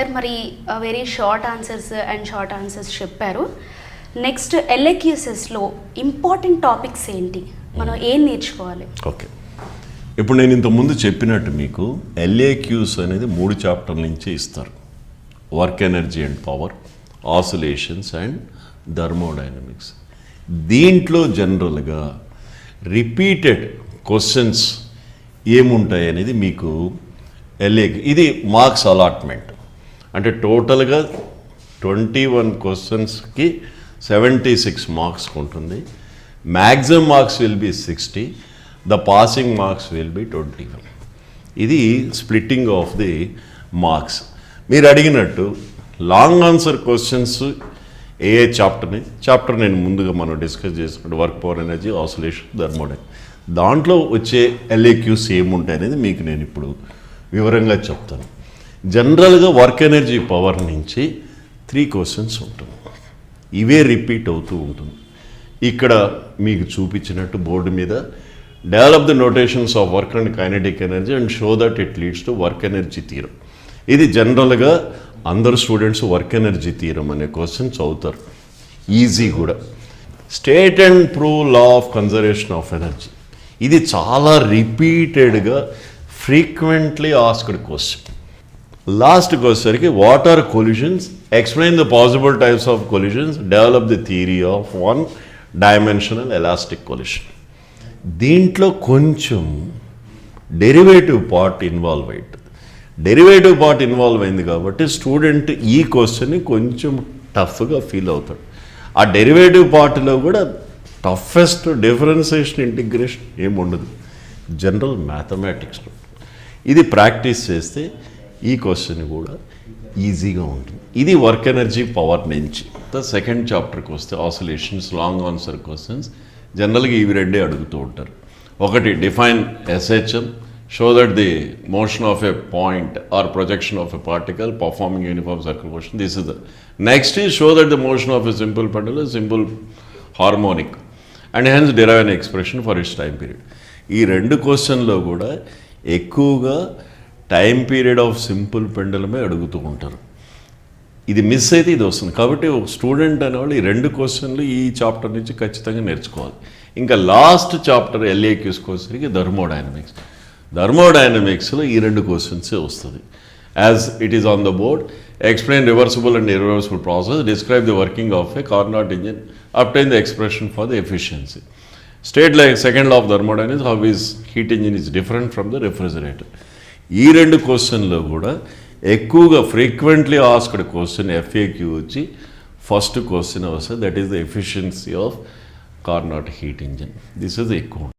Sir మరి very short answers చెప్పారు. Next ఎల్ఏక్యూసెస్లో important topics ఏంటి, మనం ఏం నేర్చుకోవాలి? ఓకే, ఇప్పుడు నేను ఇంతకుముందు చెప్పినట్టు మీకు ఎల్ఏక్యూస్ అనేది 3 చాప్టర్ల నుంచి ఇస్తారు. Work energy and power, oscillations and thermodynamics. దీంట్లో జనరల్గా రిపీటెడ్ క్వశ్చన్స్ ఏముంటాయి అనేది మీకు ఇది మార్క్స్ అలాట్మెంట్. అంటే టోటల్గా 21 క్వశ్చన్స్కి 76 మార్క్స్ ఉంటుంది. Maximum marks will be 60, the passing marks will be 21. ఇది స్ప్లిట్టింగ్ ఆఫ్ ది మార్క్స్. మీరు అడిగినట్టు లాంగ్ ఆన్సర్ క్వశ్చన్స్ ఏ చాప్టర్ నేను ముందుగా మనం డిస్కస్ చేసుకుంటే work, power, energy, oscillation, thermodynamics. దాంట్లో వచ్చే ఎల్ఏక్యూస్ ఏముంటాయి అనేది మీకు నేను ఇప్పుడు వివరంగా చెప్తాను. జనరల్గా వర్క్, ఎనర్జీ, పవర్ నుంచి 3 క్వశ్చన్స్ ఉంటుంది. ఇవే రిపీట్ అవుతూ ఉంటుంది. ఇక్కడ మీకు చూపించినట్టు బోర్డు మీద develop the notations of work and kinetic energy and show that it leads to work energy theorem. ఇది జనరల్గా అందరు స్టూడెంట్స్ వర్క్ ఎనర్జీ థియరం అనే క్వశ్చన్ చదువుతారు, ఈజీ కూడా. State and prove law of conservation of energy. ఇది చాలా రిపీటెడ్గా frequently asked question. లాస్ట్కి వచ్చేసరికి what are collisions, explain the possible types of collisions, develop the theory of 1 dimensional elastic collision. దీంట్లో కొంచెం డెరివేటివ్ పార్ట్ ఇన్వాల్వ్ అయింది కాబట్టి స్టూడెంట్ ఈ క్వశ్చన్ని కొంచెం టఫ్గా ఫీల్ అవుతాడు. ఆ డెరివేటివ్ పార్ట్లో కూడా టఫెస్ట్ డిఫరెన్సియేషన్, ఇంటిగ్రేషన్ ఏముండదు జనరల్ మ్యాథమెటిక్స్లో. ఇది ప్రాక్టీస్ చేస్తే ఈ క్వశ్చన్ కూడా ఈజీగా ఉంటుంది. ఇది వర్క్, ఎనర్జీ, పవర్ నుంచి. సెకండ్ చాప్టర్కి వస్తే ఆసిలేషన్స్, లాంగ్ ఆన్సర్ క్వశ్చన్స్. జనరల్గా ఇవి రెండే అడుగుతూ ఉంటారు. ఒకటి define SHM, show that the motion of a point or projection of a particle performing uniform circle motion. This is the next is show that the motion of a simple pendulum simple harmonic and hence derive an expression for its time period. ఈ 2 క్వశ్చన్లో కూడా ఎక్కువగా time period of simple పెండులమే అడుగుతూ ఉంటారు. ఇది miss అయితే ఇది వస్తుంది. కాబట్టి ఒక స్టూడెంట్ అనేవాళ్ళు ఈ 2 క్వశ్చన్లు ఈ చాప్టర్ నుంచి ఖచ్చితంగా నేర్చుకోవాలి. ఇంకా లాస్ట్ చాప్టర్ ఎల్ఏక్యూస్కి వచ్చేసరికి థర్మోడైనమిక్స్లో ఈ 2 క్వశ్చన్సే వస్తుంది. As it is on the board, explain reversible and irreversible process, describe the working of a Carnot engine, obtain the expression for the efficiency, state like second law of thermodynamics, how is heat engine is different from the refrigerator. ఈ 2 క్వశ్చన్లో కూడా ఎక్కువగా frequently asked question FAQ వచ్చి first question వస్తుంది, that is the efficiency of Carnot heat engine. This is ఎక్కువ.